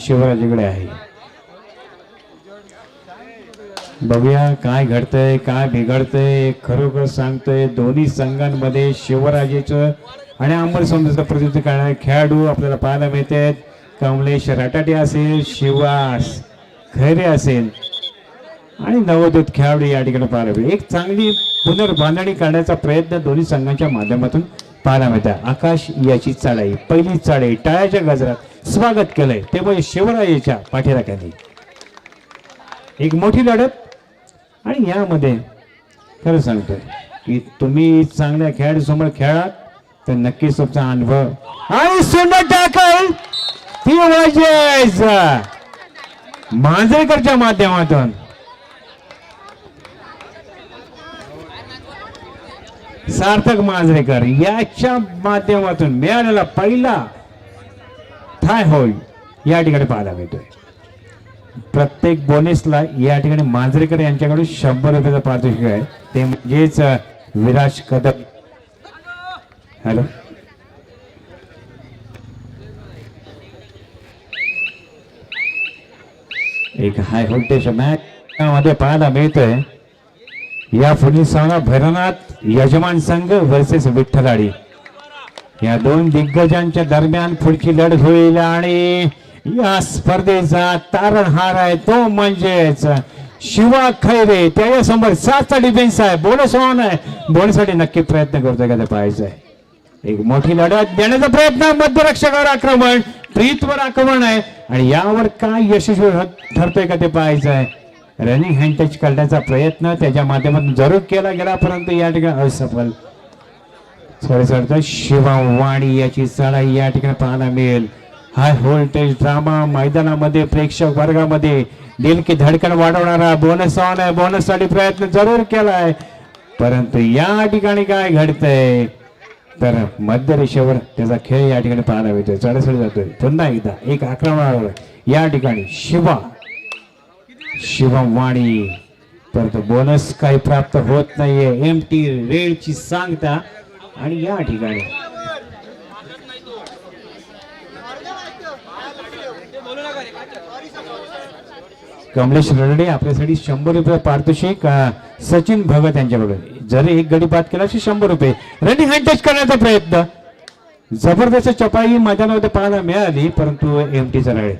शिवराजकडे आहे. बघूया काय घडतंय काय बिघडतंय. खरोखर सांगतोय दोन्ही संघांमध्ये शिवराजेचं आणि अंबर सौंदर्याचं प्रतिनिधित्व करणारे खेळाडू आपल्याला पाहायला मिळतात. कमलेश रटाटे असेल, शिवास खैरे असेल आणि नवोदित खेळाडू या ठिकाणी पाहायला मिळेल. एक चांगली पुनर्बांधणी करण्याचा प्रयत्न दोन्ही संघांच्या माध्यमातून पाहायला मिळतात. आकाश याची चढाई पहिली चढाई टाळ्याच्या गजरात स्वागत केलंय ते म्हणजे शिवराजेच्या पाठीराख्यांनी. एक मोठी लढत आणि यामध्ये खरं सांगतोय की तुम्ही चांगल्या खेळाडूसमोर खेळात तर नक्कीच तुमचा अनुभव आणि सुंदर टाकल ती वाजेस मांजरेकरच्या माध्यमातून. सार्थक मांजरेकर याच्या माध्यमातून मिळालेला पहिला थाय होल्ड या ठिकाणी पाहायला मिळतोय. प्रत्येक बोनसला या ठिकाणी मांजरेकर यांच्याकडून 100 रुपयाचा पारितोषिक आहे. ते म्हणजेच विराज कदम. हॅलो एक हाय व्होल्टेज मॅच मध्ये पाहायला मिळतोय. या पुढील सामना भैरवनाथ यजमान संघ वर्सेस विठ्ठलाडी या दोन दिग्गजांच्या दरम्यान पुढची लढत होईल आणि या स्पर्धेचा तारणहार आहे तो म्हणजेच शिवा खैरे. त्याच्यासमोर 7चा डिफेन्स आहे. बोनस ऑन आहे. बोनससाठी नक्की प्रयत्न करतोय का ते पाहायचं आहे. एक मोठी लढत देण्याचा प्रयत्न मध्यरक्षकावर आक्रमण प्रीतवर आक्रमण आहे आणि यावर काय यशस्वी ठरतोय का ते पाहायचं आहे. रनिंग हँड टच करण्याचा प्रयत्न त्याच्या माध्यमातून जरूर केला गेला परंतु या ठिकाणी असफल. सर शिवा वाणी याची चढाई या ठिकाणी पाहायला मिळेल. हाय व्होल्टेज ड्रामा मैदानामध्ये प्रेक्षक वर्गामध्ये दिल की धडकन वाढवणारा बोनस ऑन आहे. बोनस साठी प्रयत्न जरूर केलाय परंतु या ठिकाणी काय घडतंय तर मध्य रेषेवर त्याचा खेळ या ठिकाणी पाहायला मिळतोय. चढसढ जातोय. पुन्हा एकदा एक आक्रमण या ठिकाणी शिववाणी परंतु बोनस काही प्राप्त होत नाहीये. एमटी रेडची सांगता आणि या ठिकाणी कमलेश रडडे आपल्यासाठी 100 रुपये पारितोषिक. सचिन भगत यांच्याकडून जरी एक गडी बाद केला 100 रुपये. रनिंग हँड टच करण्याचा प्रयत्न जबरदस्त चपाई मैदानामध्ये पाहायला मिळाली परंतु एमटीचा राळे.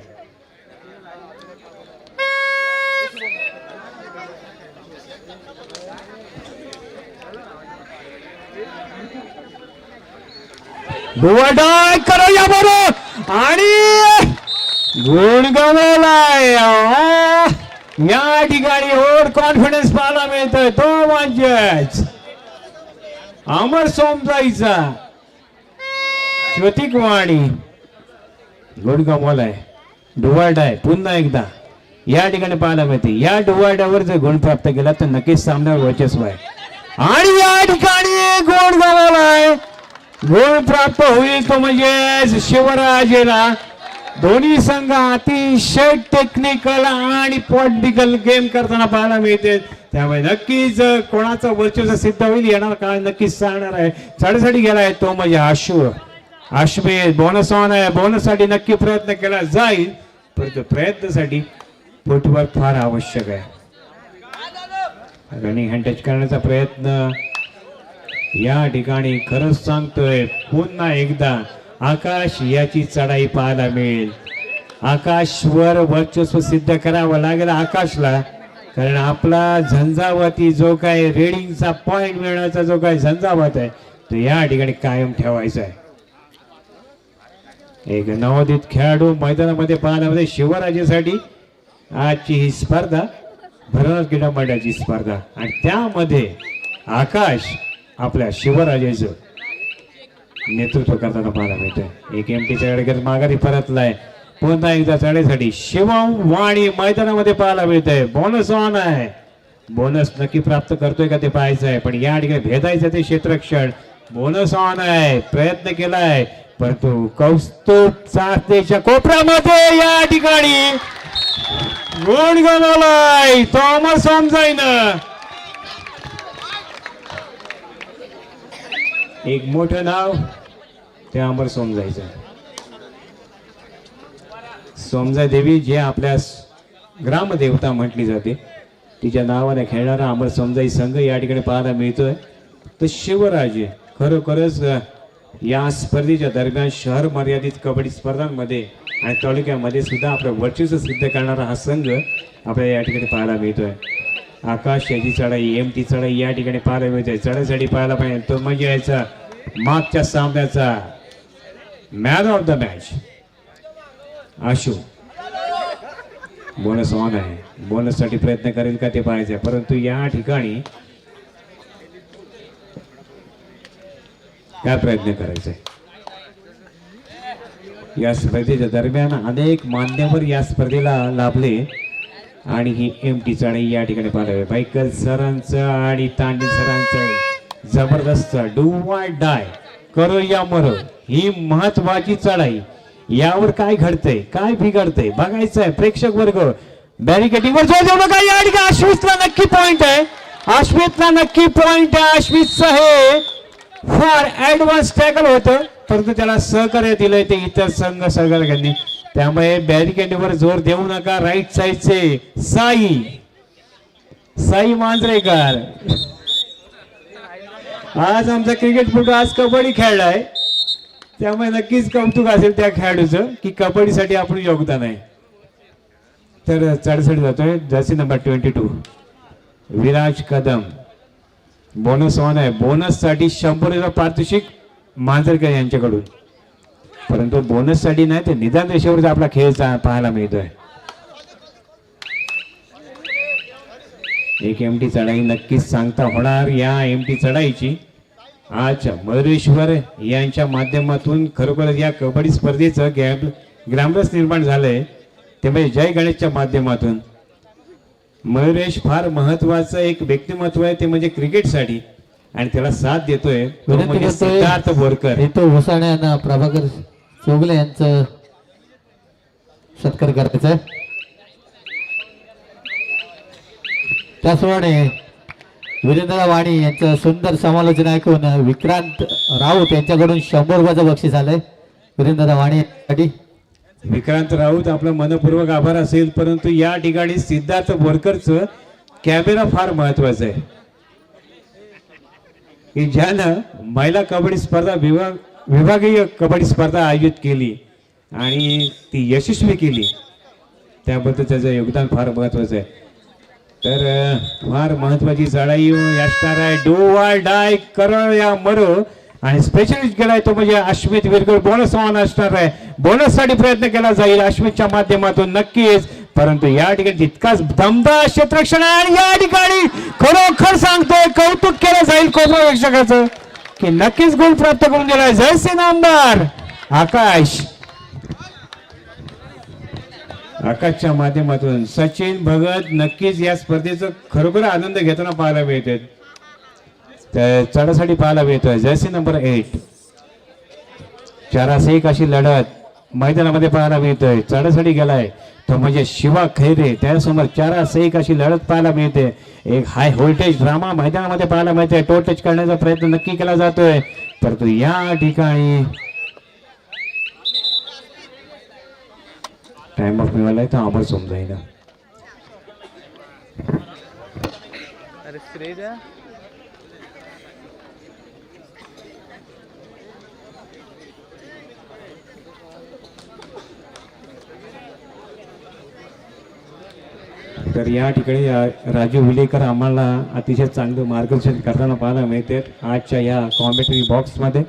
करूया बरोबर आणि गुण गमावलाय. या ठिकाणी ओव्हर कॉन्फिडन्स पाहायला मिळतोय तो म्हणजेच अमर सोमजाईचा श्रुतिक वाणी. गुण गमावलाय. डुवार्ड आहे पुन्हा एकदा या ठिकाणी पाहायला मिळते. या डुवार्डावर जर गुण प्राप्त केला तर नक्कीच सामन्यावर वर्चस्व आहे आणि या ठिकाणी गुण गमावलाय. गुण प्राप्त होईल तो म्हणजे शिवराजेला. दोन्ही संघ अतिशय टेक्निकल आणि पॉलिटिकल गेम करताना पाहायला मिळते त्यामुळे नक्कीच कोणाचं वर्चस्व सिद्ध होईल येणार काळ नक्कीच सांगणार आहे. चढसाठी गेलाय तो म्हणजे आश्वेत. बोनस ऑन आहे. बोनस साठी नक्की प्रयत्न केला जाईल परंतु प्रयत्नासाठी फुटवर्क फार आवश्यक आहे. रनिंग हँड टच करण्याचा प्रयत्न या ठिकाणी खरंच सांगतोय पुन्हा एकदा आकाश याची चढाई पाहायला मिळेल. आकाशवर वर्चस्व सिद्ध करावं लागेल आकाशला कारण आपला झंझावाती जो काय रेडिंगचा पॉइंट मिळण्याचा जो काय झंझावात आहे तो या ठिकाणी कायम ठेवायचा आहे. एक नवोदित खेळाडू मैदानामध्ये पाहायला मिळते. शिवराजेसाठी आजची ही स्पर्धा भैरवनाथ क्रीडा मंडळाची स्पर्धा आणि त्यामध्ये आकाश आपल्या शिवराजेचं नेतृत्व करताना पाहायला मिळते. एक एमटीच्या अडगत माघारी परतलाय. पुन्हा एकदा चढाईसाठी शिववाणी मैदानामध्ये पाहायला मिळतंय. बोनस ऑन आहे. बोनस नक्की प्राप्त करतोय का ते पाहायचं आहे पण या ठिकाणी भेदायचं ते क्षेत्ररक्षण. बोनस ऑन आहे. प्रयत्न केलाय परंतु कौस्तुभ चाचणीच्या कोपऱ्यामध्ये या ठिकाणी गुण गमावलाय तो अमर सोमजाईनं. एक मोठं नाव ते अमर सोमजाईचं. सोमजा देवी जे आपल्या ग्रामदेवता म्हटली जाते तिच्या नावाने खेळणारा अमर सोमजाई संघ या ठिकाणी पाहायला मिळतोय. तर शिवराजे खरोखरच या स्पर्धेच्या दरम्यान शहर मर्यादित कबड्डी स्पर्धांमध्ये आणि तालुक्यामध्ये सुद्धा आपलं वर्चस्व सिद्ध करणारा हा संघ आपल्याला या ठिकाणी पाहायला मिळतोय. आकाश याची चढाई एमटी चढाई या ठिकाणी पाहायला मिळतोय. चढाईसाठी पाहायला पाहिजे तो म्हणजे याचा मागच्या सामन्याचा man of the match Ashu bonus on आहे. बोनससाठी प्रयत्न करेल का ते पाहायचं, परंतु या ठिकाणी काय प्रयत्न करायचे. या स्पर्धेच्या दरम्यान अनेक मान्यवर या स्पर्धेला लाभले आणि ही एमटी चढाई या ठिकाणी पाहायला बाईकर सरांचं आणि तांडे सरांचं जबरदस्त डू वाय डाय करो या मरो ही महत्वाची चढाई. यावर काय घडतंय काय बिघडतंय बघायचं आहे. प्रेक्षक वर्ग बॅरिकेडिंगवर जोर देऊ नका. या ठिकाणी आश्वितला नक्की पॉइंट आहे. आश्वितला नक्की पॉइंट आहे. आश्वितचं हे फार ऍडव्हान्स टॅकल होतं परंतु त्याला सहकार्य दिलंय ते इतर संघ सहकार्यांनी. त्यामुळे बॅरिकेडवर जोर देऊ नका. राईट साईडचे साई मांजरेकर आज आमचा क्रिकेटपटू आज कबड्डी खेळलाय त्यामुळे नक्कीच कौतुक असेल त्या खेळाडूचं की कबड्डीसाठी आपण योगदान आहे. तर चढसाठी जातोय Jersey number 22 Viraj Kadam. Bonus on आहे. बोनस साठी 100 पारितोषिक मांजरकर यांच्याकडून, परंतु बोनस साठी नाही ते निदान रेषेवर आपला खेळ पाहायला मिळतोय. एक एमटी चढाई नक्कीच सांगता होणार. या एमटी चढाईची आज मयुरेश्वर यांच्या माध्यमातून खरोखरच या कबड्डी स्पर्धेचं ग्रामरस निर्माण झालंय ते म्हणजे जय गणेशच्या माध्यमातून. मयुरेश फार महत्वाचं एक व्यक्तिमत्व आहे ते म्हणजे क्रिकेटसाठी आणि त्याला साथ देतोय तो म्हणजे सिद्धार्थ बोरकर. तो घोसाळ्यांना प्रभाकर चोगले यांचं सत्कार करायचा आहे. त्याचप्रमाणे वीरेंद्र वाणी यांचं सुंदर समालोचन ऐकून विक्रांत राऊत यांच्याकडून 100 रुपयाचं बक्षीस आलंय वीरेंद्र वाणी यांच्यासाठी. विक्रांत राऊत आपलं मनपूर्वक आभार असेल परंतु या ठिकाणी सिद्धार्थ बोरकरचं कॅमेरा फार महत्वाचं आहे की ज्यानं महिला कबड्डी स्पर्धा विभागीय कबड्डी स्पर्धा आयोजित केली आणि ती यशस्वी केली त्याबद्दल त्याचं योगदान फार महत्वाचं आहे. तर फार महत्वाची चढाई असणार आहे. डू वाय डाय करो या मरो आणि स्पेशलिस्ट गेलाय तो म्हणजे अश्वित विरकर. बोनस ऑन असणार आहे. बोनस साठी प्रयत्न केला जाईल अश्वितच्या माध्यमातून नक्कीच, परंतु या ठिकाणी तितकाच दमदार क्षेत्ररक्षण आहे आणि या ठिकाणी खरोखर सांगतोय कौतुक केलं जाईल कोपरा प्रेक्षकाचं की नक्कीच गुण प्राप्त करून दिलाय जयसिंग आमदार आकाशच्या माध्यमातून सचिन भगत नक्कीच या स्पर्धेचा खरोखर आनंद घेताना पाहायला मिळते. चढासाठी पाहायला मिळतोय जर्सी नंबर 8 4-1 अशी लढत मैदानामध्ये पाहायला मिळतोय. चढासाठी गेलाय तो म्हणजे शिवा खैरे त्यासमोर 4-1 अशी लढत पाहायला मिळते. एक हाय व्होल्टेज ड्रामा मैदानामध्ये पाहायला मिळते. टो टच करण्याचा प्रयत्न नक्की केला जातोय परंतु या ठिकाणी टाइम ऑफ मिळालाय तर अमर समजायला. तर या ठिकाणी राजू विलेकर आम्हाला अतिशय चांगलं मार्गदर्शन करताना पाहायला मिळते आजच्या या कॉमेंट्री बॉक्स मध्ये.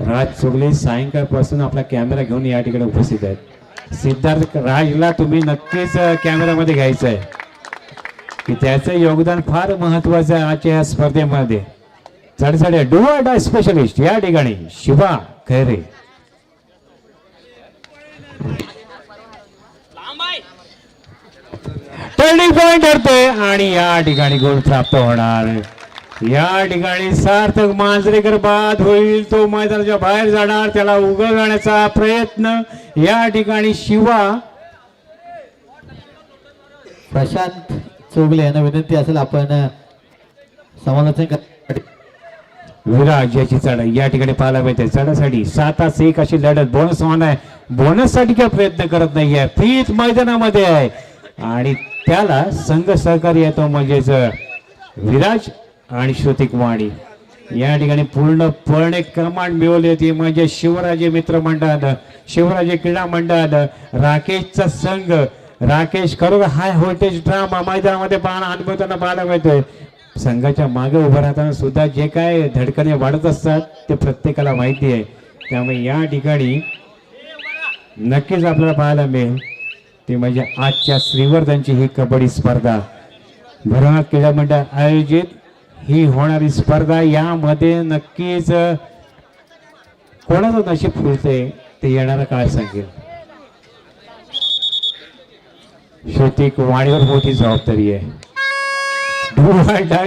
राज चोगले सायंकाळपासून आपला कॅमेरा घेऊन या ठिकाणी उपस्थित आहेत. सिद्धार्थ राजला तुम्ही नक्कीच कॅमेरामध्ये घ्यायचं आहे की त्याचं योगदान फार महत्वाचं आहे आजच्या या स्पर्धेमध्ये. चढ डू ऑर डाय स्पेशलिस्ट या ठिकाणी शिवा खैरे. टर्निंग पॉइंट ठरतोय आणि या ठिकाणी गोल प्राप्त होणार. या ठिकाणी सार्थक मांजरेकर बाद होईल, तो मैदानाच्या बाहेर जाणार, त्याला उघड राहण्याचा प्रयत्न या ठिकाणी शिवा. प्रशांत चोगले यांना विनंती असेल आपण समालोचन करण्यासाठी. विराज याची चढाई या ठिकाणी पाहायला मिळते. चढासाठी 7-1 अशी लढत. बोनस ऑन आहे, बोनस साठी काय प्रयत्न करत नाहीये, फ्रीच मैदानामध्ये आहे आणि त्याला संघ सहकारी येतो म्हणजेच विराज आणि श्रुतिक वाणी. या ठिकाणी पूर्णपणे कमांड मिळवली होती म्हणजे शिवराजे मित्र मंडळ, शिवराजे क्रीडा मंडळ, राकेशचा संघ. राकेश खरोखर हाय व्होल्टेज ड्रामा मैदानामध्ये अनुभवताना पाहायला मिळतोय. संघाच्या मागे उभं राहताना सुद्धा जे काय धडकणे वाढत असतात ते प्रत्येकाला माहिती आहे. त्यामुळे या ठिकाणी नक्कीच आपल्याला पाहायला मिळेल ते म्हणजे आजच्या श्रीवर्धनची ही कबड्डी स्पर्धा, भरवनाथ क्रीडा मंडळ आयोजित ही होणारी स्पर्धा. यामध्ये नक्कीच कोणाचं नशीब फुलते ते येणारा काळ सांगेल. श्रुतिक वाणीवर मोठी जबाबदारी आहे.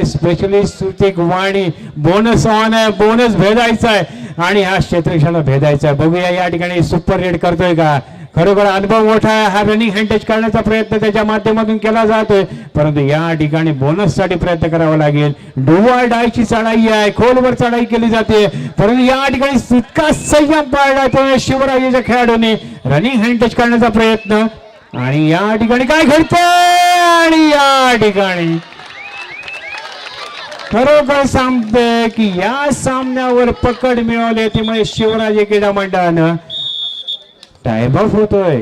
Specialist Shrutik Wani. Bonus on आहे, बोनस भेदायचा आहे आणि हा क्षेत्रक्षाला भेदायचा आहे. बघूया या ठिकाणी सुपर रेड करतोय का. खरोखर अनुभव मोठा आहे. हा रनिंग हँडटच करण्याचा प्रयत्न त्याच्या माध्यमातून केला जातोय, परंतु या ठिकाणी बोनस साठी प्रयत्न करावा लागेल. डुवाय डायची चढाई आहे, खोलवर चढाई केली जाते, परंतु या ठिकाणी तितका संयम पाळला तो शिवराजेच्या खेळाडूने. रनिंग हँडटच करण्याचा प्रयत्न आणि या ठिकाणी काय घडतंय आणि या ठिकाणी खरोखर सांगते की या सामन्यावर पकड मिळवली त्यामुळे शिवराजे क्रीडा मंडळानं टाइम ऑफ होतोय.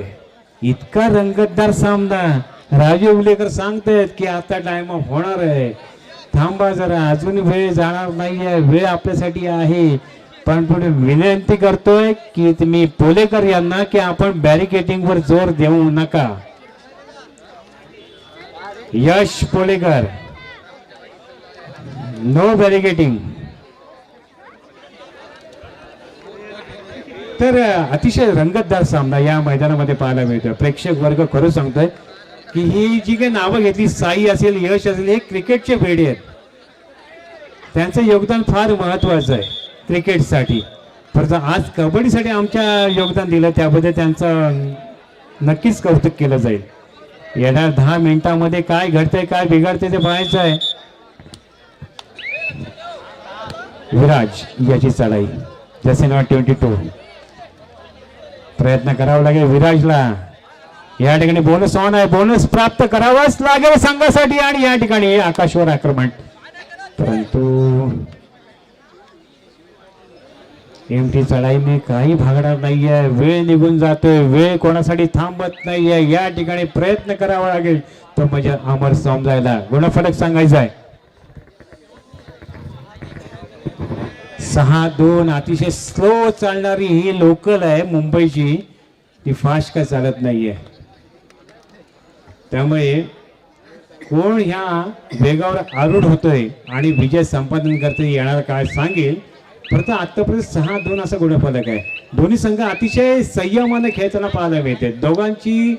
इतका रंगतदार सामना. राजू उलेकर सांगतायत की आता टाइम ऑफ होणार आहे, थांबा जरा, अजून वेळ जाणार नाहीये, वेळ आपल्यासाठी आहे. पण पुढे विनंती करतोय की तुम्ही पोलेकर यांना की आपण बॅरिकेटिंग वर जोर देऊ नका. यश पोलेकर, नो बॅरिकेटिंग. तर अतिशय रंगतदार सामना या मैदानामध्ये पाहायला मिळतो. प्रेक्षक वर्ग खरं सांगतोय की ही जी काही नावं घेतली, साई असेल, यश असेल, हे क्रिकेटचे भेडे आहेत. त्यांचं योगदान फार महत्वाचं आहे क्रिकेटसाठी, परंतु आज कबड्डीसाठी आमच्या योगदान दिलं त्याबद्दल त्यांचं नक्कीच कौतुक केलं जाईल. येणार 10 मिनिटांमध्ये काय घडतंय काय बिघडतंय ते पाहायचं आहे. विराज याची चढाई जसे नंबर 22 प्रयत्न करावा लागेल विराजला. या ठिकाणी बोनस ऑन आहे, बोनस प्राप्त करावाच लागेल संघासाठी आणि या ठिकाणी आकाशवर आक्रमण, परंतु एमटी चढाईने काही भागणार नाहीये. वेळ निघून जातोय, वेळ कोणासाठी थांबत नाहीये. या ठिकाणी प्रयत्न करावा लागेल तो म्हणजे अमर समजायला गुणफलक सांगायचा आहे. 6-2 अतिशय स्लो चालणारी ही लोकल आहे मुंबईची, ती फास्ट काय चालत नाहीये. त्यामुळे कोण ह्या वेगावर आरूढ होतोय आणि विजय संपादन करते येणारा काळ सांगेल. परंतु आतापर्यंत 6-2 असा गुणफलक आहे. दोन्ही संघ अतिशय संयमाने खेळताना पाहायला मिळते. दोघांची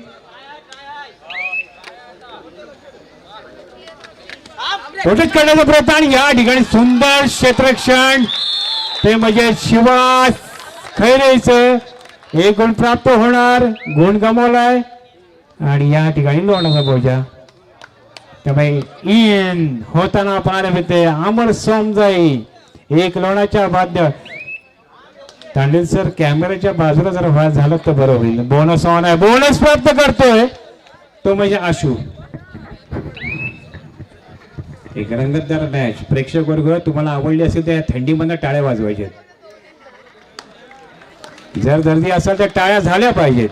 प्रोटेक्ट करण्याचा प्रयत्न आणि या ठिकाणी सुंदर क्षेत्रक्षण ते म्हणजे शिवा खैरेचं 1 गुण प्राप्त होणार. गुण गमावलाय आणि या ठिकाणी लोणाचा बोजा. त्यामुळे इन होताना पाहायला मिळते अमर सोमजाई 1 लोणाच्या बाध्य. तांडेल सर कॅमेऱ्याच्या बाजूला जर व्हा झालं तर बरं होईल. बोनस ऑन आहे, बोनस प्राप्त करतोय तो म्हणजे आशू. एक रंगतदार मॅच. प्रेक्षक वर्ग तुम्हाला आवडली असेल तर थंडीमध्ये टाळ्या वाजवायच्या. जर दर्दी असेल तर टाळ्या झाल्या पाहिजेत.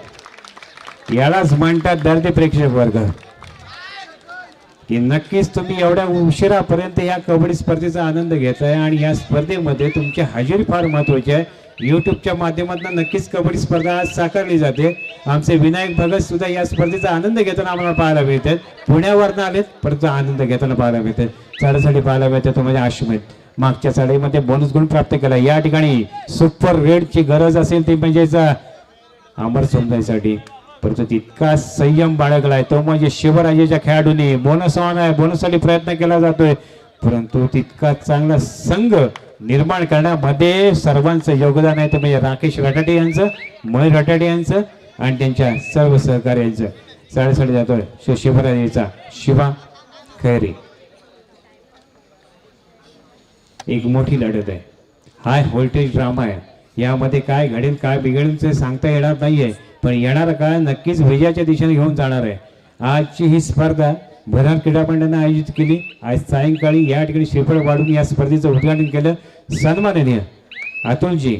यालाच म्हणतात दर्दी प्रेक्षक वर्ग. की नक्कीच तुम्ही एवढ्या उशिरापर्यंत या कबड्डी स्पर्धेचा आनंद घेताय आणि या स्पर्धेमध्ये तुमची हजेरी फार महत्वाची आहे. युट्यूबच्या माध्यमातून नक्कीच कबड्डी स्पर्धा आज साकारली जाते. आमचे विनायक भगत सुद्धा या स्पर्धेचा आनंद घेताना आम्हाला पाहायला मिळतात. पुण्यावरनं आलेत परंतु आनंद घेताना पाहायला मिळतात. चढाईसाठी पाहायला मिळतात तो म्हणजे अश्वमेध. मागच्या चढाईमध्ये बोनस गुण प्राप्त केला. या ठिकाणी सुपर रेडची गरज असेल ती म्हणजेच अमर समजायसाठी, परंतु तितका संयम बाळगलाय तो म्हणजे शिवराजेच्या खेळाडूंनी. बोनस ऑन आहे, बोनससाठी प्रयत्न केला जातोय परंतु तितका चांगला संघ निर्माण करण्यामध्ये सर्वांचं योगदान आहे ते म्हणजे राकेश रटाटे यांचं, मयूर रटाटे यांचं आणि त्यांच्या सर्व सहकार्यांचं. साडेसाडे जातोय शिवराजाचा शिवा खैरे. एक मोठी लढत आहे, हाय व्होल्टेज ड्रामा आहे. यामध्ये काय घडेल काय बिघडेल ते सांगता येणार नाहीये, पण येणारा काळ नक्कीच विजयाच्या दिशेने घेऊन जाणार आहे. आजची ही स्पर्धा भरार क्रीडा मंडळाने आयोजित केली. आज सायंकाळी या ठिकाणी श्रीफळ वाढून या स्पर्धेचं उद्घाटन केलं. सन्माननीय अतुलजी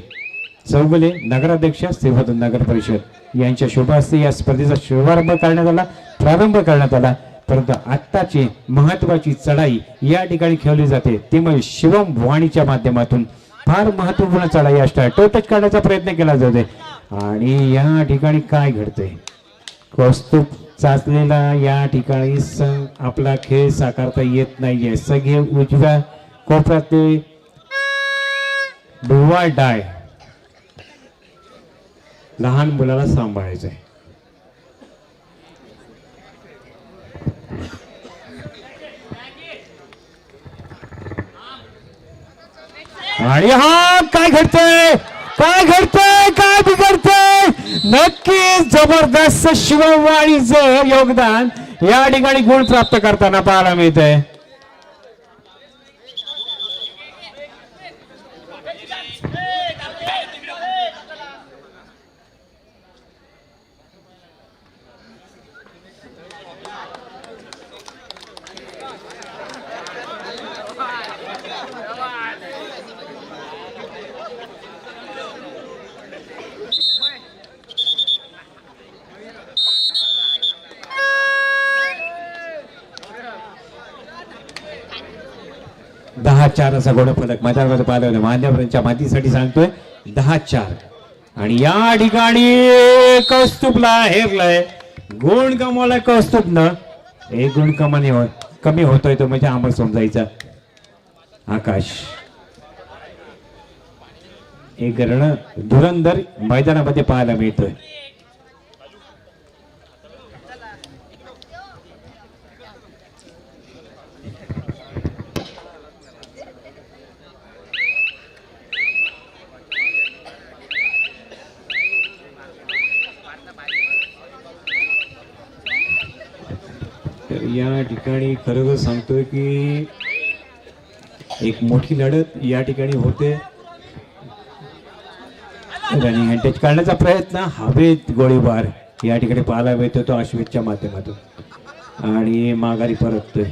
चौगुले नगराध्यक्ष श्रीवर्धन नगर परिषद यांच्या शुभ हस्ते या स्पर्धेचा शुभारंभ करण्यात आला, प्रारंभ करण्यात आला. परंतु आत्ताची महत्वाची चढाई या ठिकाणी खेळली जाते ती म्हणजे शिवम वाणीच्या माध्यमातून फार महत्वपूर्ण चढाई असणार. टच काढण्याचा प्रयत्न केला जातोय आणि या ठिकाणी काय घडतंय, कौस्तुभ चाचलेला या ठिकाणी आपला खेळ साकारता येत नाहीये. सगळे उजव्या कोपऱ्यातले डुवा डाय लहान मुलाला सांभाळायचंय. आणि हा काय घडतंय, काय घडतंय, काय बिघडतंय, नक्कीच जबरदस्त शिववाणीचं योगदान या ठिकाणी गुण प्राप्त करताना पाहायला मिळतंय. दहा चार असा गोडफलक मैदानामध्ये पाहिलं होतं. मान्यवरांच्या मातीसाठी सांगतोय 10-4. आणि या ठिकाणी कौस्तुभला हेरलंय, गुण कमवलाय कौस्तुभनं. एक गुण कमी होतोय तो म्हणजे अमर समजायचा आकाश. एक रण धुरंधर मैदानामध्ये पाहायला मिळतोय. या ठिकाणी खरं सांगतोय की एक मोठी लढत या ठिकाणी होते. रनिंग हँटेज काढण्याचा प्रयत्न, हवेत गोळीबार या ठिकाणी पाहायला मिळतो तो अश्वितच्या माध्यमातून आणि माघारी परततोय.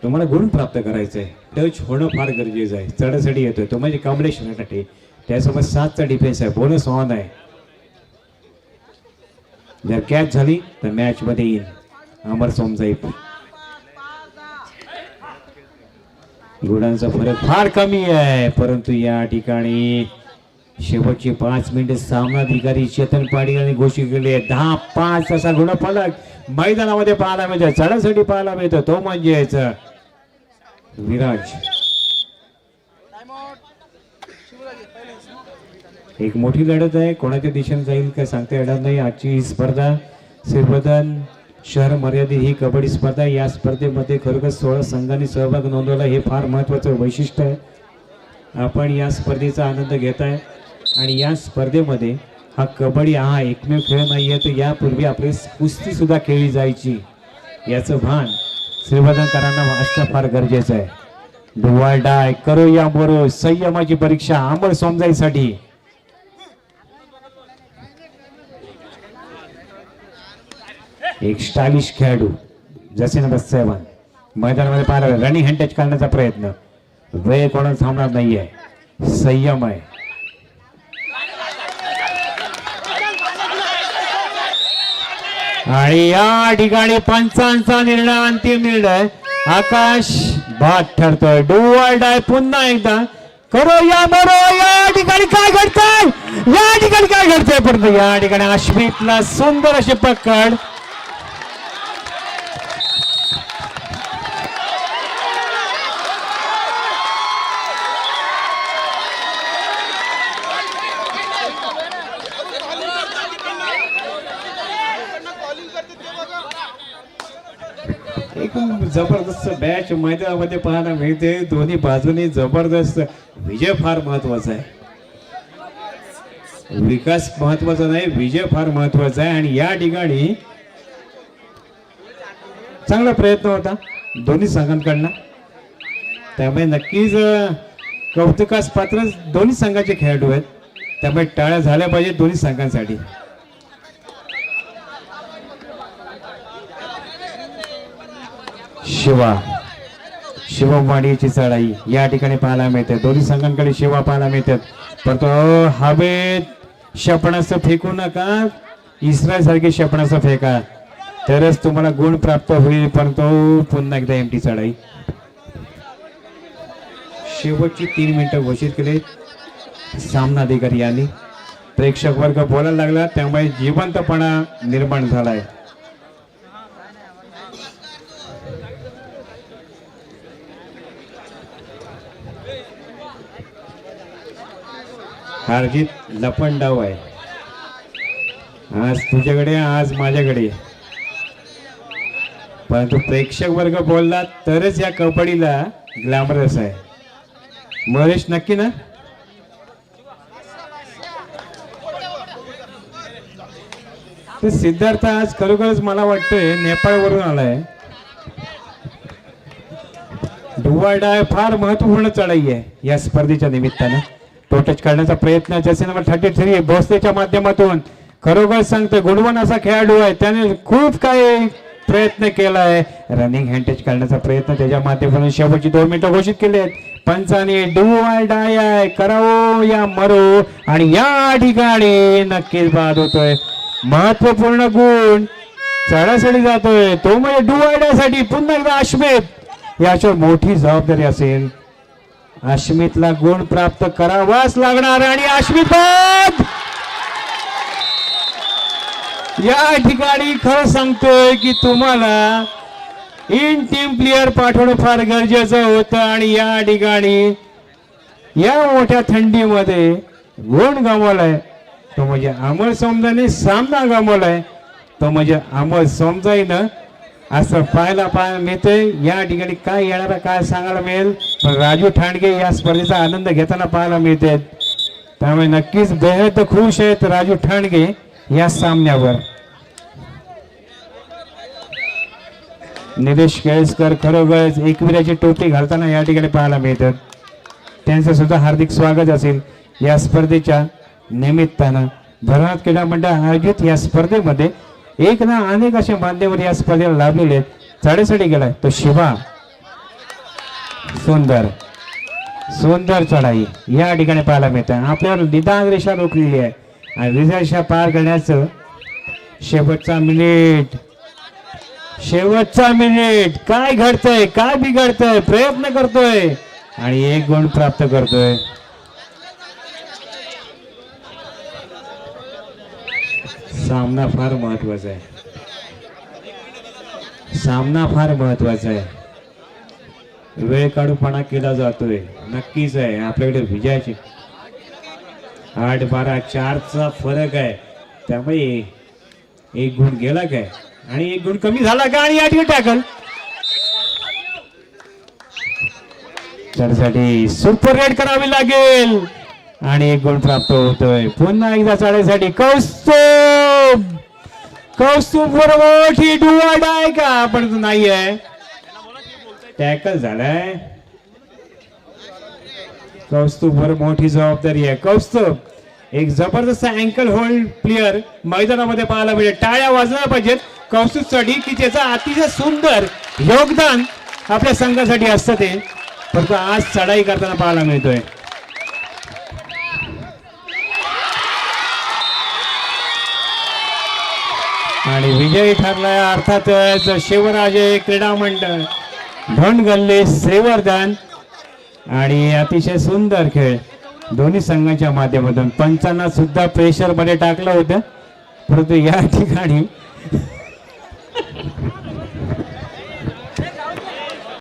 तुम्हाला गुण प्राप्त करायचंय, टच होणं फार गरजेचं आहे. चढाचढी येतोय तो म्हणजे कमलेश रटाटे, त्यासोबत 7चा डिफेन्स आहे, बोनस ऑन आहे. जर कॅच झाली तर मॅच मध्ये येईल अमर सोमजाई. गुणांचा फरक फार कमी आहे, परंतु या ठिकाणी शेवटची 5 मिनिटे सामनाधिकारी चेतन पाटील यांनी घोषित केली आहे. 10-5 असा गुणफलक मैदानामध्ये पाहायला मिळतो. चढासाठी पाहायला मिळतो तो म्हणजे विराज. एक मोठी लढत आहे, कोणाच्या दिशेने जाईल काय सांगता येणार नाही. आजची ही स्पर्धा श्रीवर्धन शहर मर्यादित ही कबड्डी स्पर्धा. या स्पर्धेमध्ये खरोखर 16 संघांनी सहभाग नोंदवला, हे फार महत्वाचं वैशिष्ट्य आहे. आपण या स्पर्धेचा आनंद घेताय आणि या स्पर्धेमध्ये हा कबड्डी हा एकमेव खेळ नाही आहे, तर यापूर्वी आपली कुस्ती सुद्धा खेळली जायची याचं भान श्रीवर्धनकरांना असणं फार गरजेचं आहे. डुवाल डाय करो या मोरो, संयमाची परीक्षा अमर समजायसाठी. एक स्टायलिश खेळाडू जसे नंबर 7 मैदानामध्ये पाहिला. रनिंग हँटेज करण्याचा प्रयत्न, वेळ कोणाला थांबणार नाहीये, संयम आहे. आणि या ठिकाणी पंचांचा निर्णय, अंतिम निर्णय आकाश बाद ठरतोय. डुवाल डाय पुन्हा एकदा करो या बरो. या ठिकाणी काय घडतंय, या ठिकाणी काय घडतंय, परंतु या ठिकाणी अश्वितला सुंदर अशी पकड. एक जबरदस्त मॅच मैदानामध्ये पाहायला मिळते. दोन्ही बाजूने जबरदस्त विजय फार महत्वाचा आहे. विकास महत्वाचा नाही, विजय फार महत्वाचा आहे. आणि या ठिकाणी चांगला प्रयत्न होता दोन्ही संघांकडनं. त्यामुळे नक्कीच कौतुकास पात्र दोन्ही संघाचे खेळाडू आहेत. त्यामुळे टाळ्या झाल्या पाहिजे दोन्ही संघांसाठी. शिववाडीची चढाई या ठिकाणी पाहायला मिळते. दोन्ही संघांकडे शिवा पाहायला मिळतात. परंतु हवेत क्षेपणास्त्र फेकू नका. इस्रायल सारखे क्षेपणास्त्र फेका तरच तुम्हाला गुण प्राप्त होईल. परंतु पुन्हा एकदा एमटी चढाई. शेवटची 3 मिनिटं घोषित केले सामनाधिकारी यांनी. प्रेक्षक वर्ग बोलायला लागला त्यामुळे जिवंतपणा निर्माण झालाय. हारजीत लपंडाव आहे. आज तुझ्याकडे आज माझ्याकडे. परंतु प्रेक्षक वर्ग बोलला तरच या कबड्डीला ग्लॅमरस आहे. महेश नक्की ना. तर सिद्धार्थ आज खरोखरच मला वाटतंय नेपाळवरून आलाय. डुवाडाय फार महत्वपूर्ण चढाई आहे या स्पर्धेच्या निमित्तानं. तो टच करण्याचा प्रयत्न जसे नंबर 33 भोसलेच्या माध्यमातून. खरोखर सांगतोय गुणवान असा खेळाडू आहे. त्याने खूप काही प्रयत्न केला आहे. रनिंग हँड टच करण्याचा प्रयत्न त्याच्या माध्यमातून. शेवटची 2 मिनिटं घोषित केली आहेत. पंचाने डू ऑर डाय आहे, करावो या मरो. आणि या ठिकाणी नक्कीच बाद होतोय. महत्वपूर्ण गुण चढासाठी जातोय तो म्हणजे डू ऑर डाय साठी. पुन्हा एकदा अश्मित याच्यावर मोठी जबाबदारी असेल. अश्मितला गुण प्राप्त करावाच लागणार. आणि अश्मित बाद या ठिकाणी खरं सांगतोय की तुम्हाला इन टीम प्लेयर पाठवणं फार गरजेचं होतं. आणि या ठिकाणी या मोठ्या थंडीमध्ये गुण गमावलाय तो म्हणजे अमर समजाने. सामना गमावलाय तो म्हणजे अमर समजाईनं. असं पाहायला मिळतंय. या ठिकाणी काय येणार काय सांगायला मिळेल. पण राजू ठाणगे या स्पर्धेचा आनंद घेताना पाहायला मिळते. त्यामुळे नक्कीच बेहद खुश आहेत राजू ठाणगे या सामन्यावर. निलेश केळसकर खरोखरच एकविराची टोपी घालताना या ठिकाणी पाहायला मिळतात. त्यांचं सुद्धा हार्दिक स्वागत असेल या स्पर्धेच्या निमित्तानं. भरनाथ क्रीडा मंडळ आयोजित या स्पर्धेमध्ये एक ना अनेक असे मान्यवर या स्पर्धेला लाभलेले आहेत. चढाईसाठी गेलाय तो शिवा. सुंदर सुंदर चढाई या ठिकाणी पाहायला मिळते. आपल्यावर निदान रेषा रोखलेली आहे. आणि रेषा पार करण्याचं शेवटचा मिनिट काय घडतंय काय बिघडतंय. प्रयत्न करतोय आणि 1 गुण प्राप्त करतोय. सामना फार महत्वाचा आहे. सामना फार महत्वाचा आहे. वेळ काढूपणा केला जातोय नक्कीच आहे. आपल्याकडे विजयाची 8-12-4चा फरक आहे. त्यामुळे 1 गुण गेला काय आणि 1 गुण कमी झाला का. आणि या ठिकाणी टॅकल त्यासाठी सुपर रेड करावी लागेल. आणि 1 गुण प्राप्त होतोय. पुन्हा एकदा चढाईसाठी कौस्तुभ बरोबर ही डुवाड आहे का. पण नाही आहे. टॅकल झालाय. कौस्तुभ वर मोठी जबाबदारी आहे. कौस्तुभ एक जबरदस्त अँकल होल्ड प्लेयर मैदानामध्ये पाहायला मिळेल. टाळ्या वाजल्या पाहिजेत कौस्तुभसाठी की त्याचं अतिशय सुंदर योगदान आपल्या संघासाठी असतं ते. फक्त आज चढाई करताना पाहायला मिळतोय. आणि विजयी ठरलाय अर्थातच शिवराजे क्रीडा मंडळ ढोणगल्ले श्रीवर्धन. आणि अतिशय सुंदर खेळ दोन्ही संघांच्या माध्यमातून. पंचांना सुद्धा प्रेशर मध्ये टाकलं होतं. परंतु या ठिकाणी